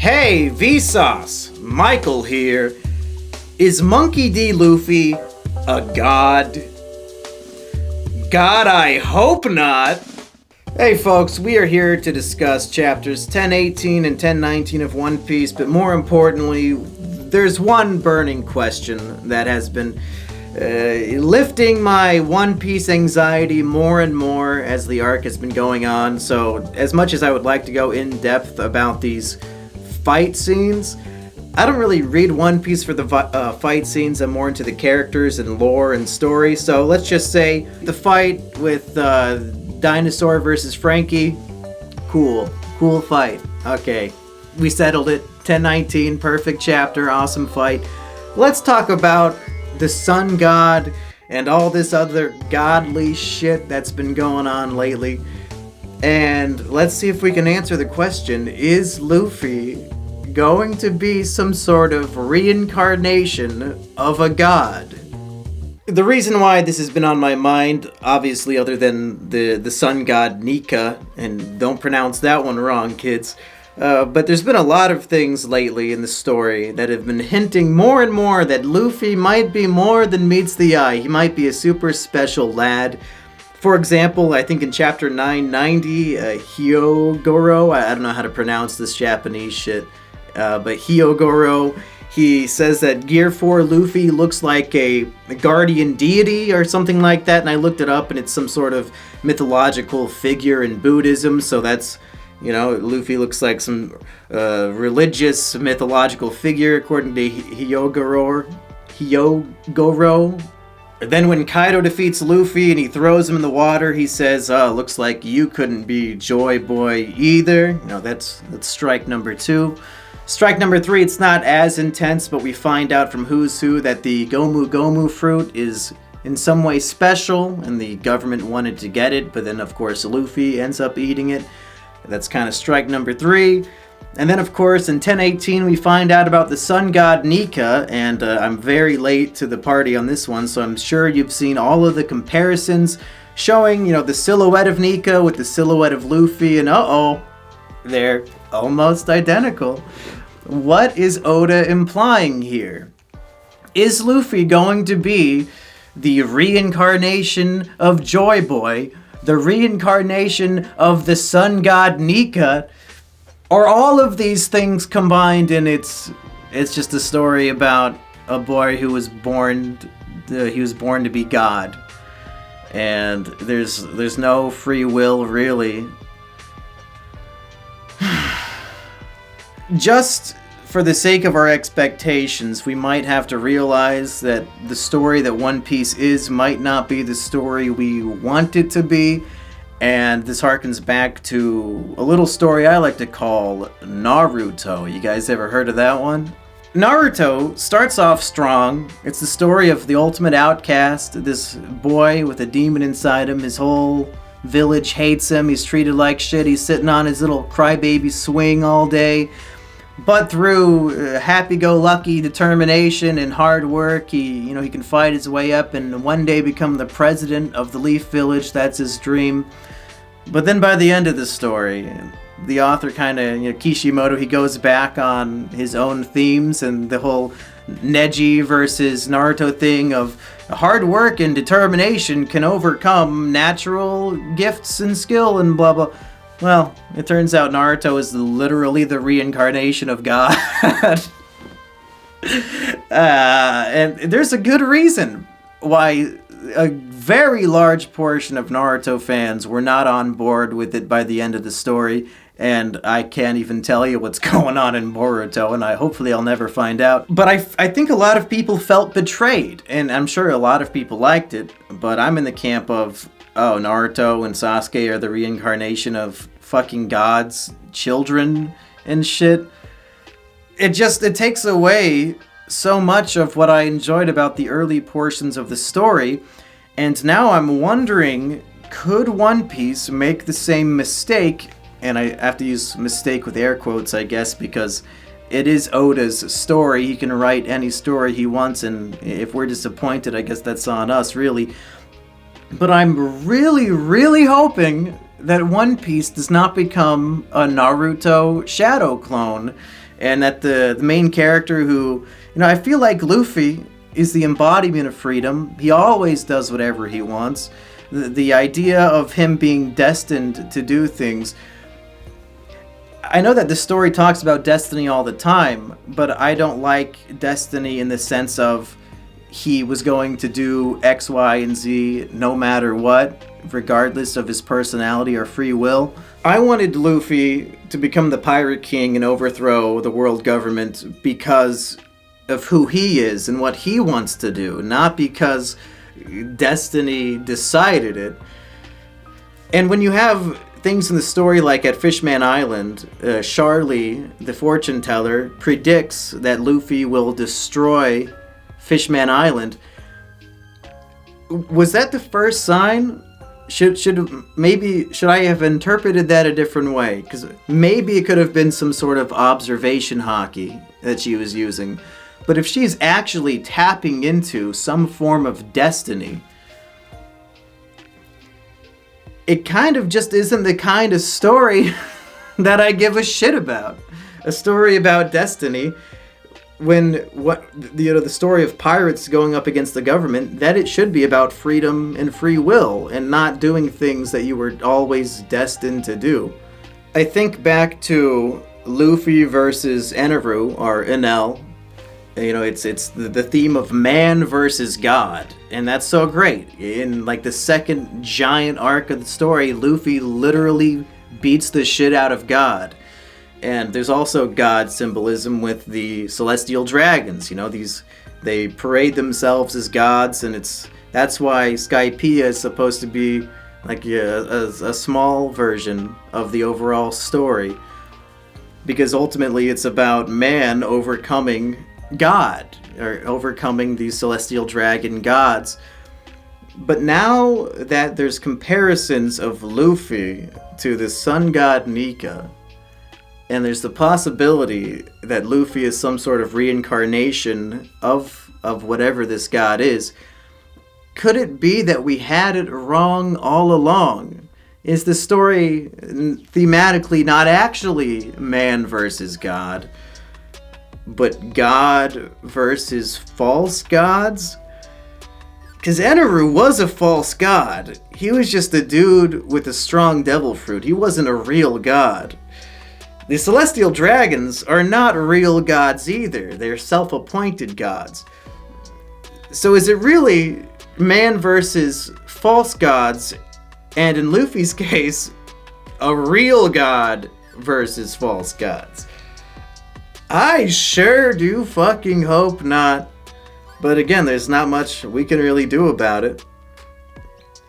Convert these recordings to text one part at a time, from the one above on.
Hey, Vsauce! Michael here. Is Monkey D. Luffy a god? God, I hope not! Hey folks, we are here to discuss chapters 1018 and 1019 of One Piece, but more importantly, there's one burning question that has been lifting my One Piece anxiety more and more as the arc has been going on. So, as much as I would like to go in depth about these fight scenes, I don't really read One Piece for the fight scenes. I'm more into the characters and lore and story. So let's just say the fight with Dinosaur versus Frankie, cool fight. Okay, we settled it. 1019, perfect chapter, awesome fight. Let's talk about the Sun God and all this other godly shit that's been going on lately. And let's see if we can answer the question, is Luffy going to be some sort of reincarnation of a god? The reason why this has been on my mind, obviously other than the sun god Nika, and don't pronounce that one wrong, kids, but there's been a lot of things lately in the story that have been hinting more and more that Luffy might be more than meets the eye. He might be a super special lad. For example, I think in chapter 990, Hyogoro, I don't know how to pronounce this Japanese shit, but Hyogoro, he says that Gear 4 Luffy looks like a guardian deity or something like that, and I looked it up, and it's some sort of mythological figure in Buddhism, so that's, you know, Luffy looks like some religious mythological figure according to Hyogoro. Then when Kaido defeats Luffy and he throws him in the water, he says, looks like you couldn't be Joy Boy either. You know, that's strike number 2. Strike number 3, it's not as intense, but we find out from Who's Who that the Gomu Gomu fruit is in some way special, and the government wanted to get it, but then of course Luffy ends up eating it. That's kind of strike number 3. And then, of course, in 1018, we find out about the sun god Nika, and I'm very late to the party on this one, so I'm sure you've seen all of the comparisons showing, you know, the silhouette of Nika with the silhouette of Luffy, and they're almost identical. What is Oda implying here? Is Luffy going to be the reincarnation of Joy Boy, the reincarnation of the sun god Nika, or all of these things combined, and it's just a story about a boy who was born to be God, and there's no free will really. Just for the sake of our expectations, we might have to realize that the story that One Piece is might not be the story we want it to be. And this harkens back to a little story I like to call Naruto. You guys ever heard of that one? Naruto starts off strong. It's the story of the ultimate outcast, this boy with a demon inside him. His whole village hates him. He's treated like shit. He's sitting on his little crybaby swing all day. But through happy-go-lucky determination and hard work, he can fight his way up and one day become the president of the Leaf Village. That's his dream. But then by the end of the story, the author Kishimoto, he goes back on his own themes and the whole Neji versus Naruto thing of hard work and determination can overcome natural gifts and skill and blah blah. Well, it turns out Naruto is literally the reincarnation of God. And there's a good reason why a very large portion of Naruto fans were not on board with it by the end of the story. And I can't even tell you what's going on in Boruto, and hopefully I'll never find out. But I think a lot of people felt betrayed, and I'm sure a lot of people liked it, but I'm in the camp of, Naruto and Sasuke are the reincarnation of fucking God's children and shit. It takes away so much of what I enjoyed about the early portions of the story, and now I'm wondering, could One Piece make the same mistake? And I have to use mistake with air quotes, I guess, because it is Oda's story. He can write any story he wants, and if we're disappointed, I guess that's on us, really. But I'm really, really hoping that One Piece does not become a Naruto shadow clone, and that the main character who, I feel like Luffy is the embodiment of freedom. He always does whatever he wants. The idea of him being destined to do things. I know that the story talks about destiny all the time, but I don't like destiny in the sense of he was going to do X, Y, and Z no matter what, regardless of his personality or free will. I wanted Luffy to become the Pirate King and overthrow the world government because of who he is and what he wants to do, not because destiny decided it. And when you have things in the story like at Fishman Island, Charlie, the fortune teller, predicts that Luffy will destroy Fishman Island. Was that the first sign? Should I have interpreted that a different way? Because maybe it could have been some sort of observation hockey that she was using. But if she's actually tapping into some form of destiny, it kind of just isn't the kind of story that I give a shit about. A story about destiny, when the story of pirates going up against the government, that it should be about freedom and free will and not doing things that you were always destined to do. I think back to Luffy versus Eneru, or Enel. It's the theme of man versus God, and that's so great. In like the second giant arc of the story, Luffy literally beats the shit out of God. And there's also God symbolism with the celestial dragons. They parade themselves as gods, and that's why Skypiea is supposed to be like a small version of the overall story, because ultimately it's about man overcoming God, or overcoming these celestial dragon gods. But now that there's comparisons of Luffy to the sun god Nika, and there's the possibility that Luffy is some sort of reincarnation of whatever this god is, could it be that we had it wrong all along? Is the story thematically not actually man versus God, but God versus false gods? Because Eneru was a false god. He was just a dude with a strong devil fruit. He wasn't a real god. The celestial dragons are not real gods either. They're self-appointed gods. So is it really man versus false gods, and in Luffy's case, a real god versus false gods? I sure do fucking hope not. But again, there's not much we can really do about it.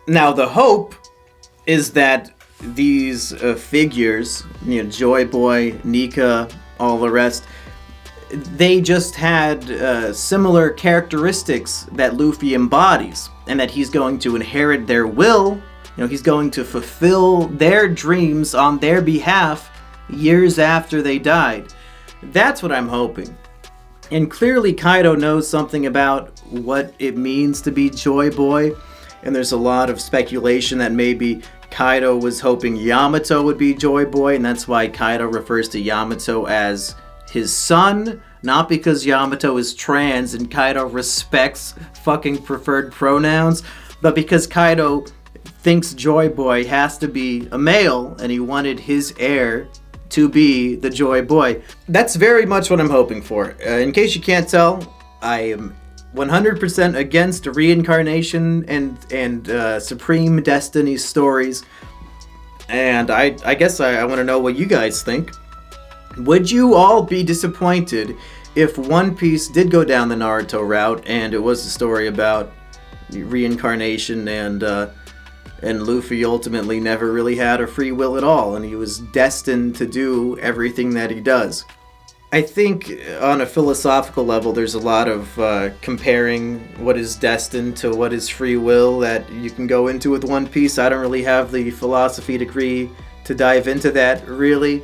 Now, the hope is that these figures, Joy Boy, Nika, all the rest, they just had similar characteristics that Luffy embodies, and that he's going to inherit their will. He's going to fulfill their dreams on their behalf years after they died. That's what I'm hoping. And clearly Kaido knows something about what it means to be Joy Boy, and there's a lot of speculation that maybe Kaido was hoping Yamato would be Joy Boy, and that's why Kaido refers to Yamato as his son, not because Yamato is trans and Kaido respects fucking preferred pronouns, but because Kaido thinks Joy Boy has to be a male, and he wanted his heir to be the Joy Boy. That's very much what I'm hoping for. In case you can't tell, I am 100% against reincarnation and Supreme Destiny stories. And I guess I want to know what you guys think. Would you all be disappointed if One Piece did go down the Naruto route and it was a story about reincarnation and Luffy ultimately never really had a free will at all, and he was destined to do everything that he does? I think on a philosophical level there's a lot of comparing what is destined to what is free will that you can go into with One Piece. I don't really have the philosophy degree to dive into that, really.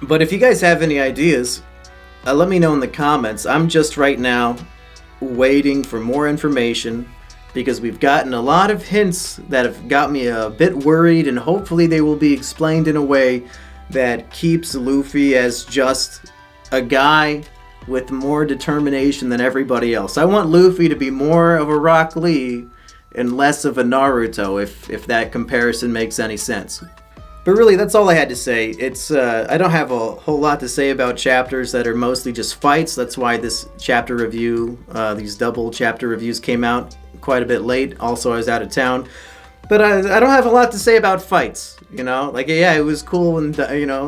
But if you guys have any ideas, let me know in the comments. I'm just right now waiting for more information because we've gotten a lot of hints that have got me a bit worried, and hopefully they will be explained in a way that keeps Luffy as just a guy with more determination than everybody else. I want Luffy to be more of a Rock Lee and less of a Naruto, if that comparison makes any sense. But really, that's all I had to say. I don't have a whole lot to say about chapters that are mostly just fights. That's why this chapter review, these double chapter reviews came out quite a bit late. Also, I was out of town. But I don't have a lot to say about fights, Like, yeah, it was cool when, Sakuki,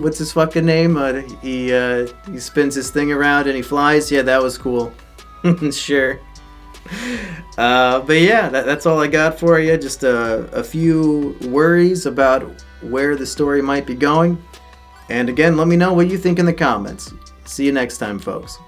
what's his fucking name? He spins his thing around and he flies. Yeah, that was cool. Sure. But yeah, that's all I got for you. Just a few worries about where the story might be going. And again, let me know what you think in the comments. See you next time, folks.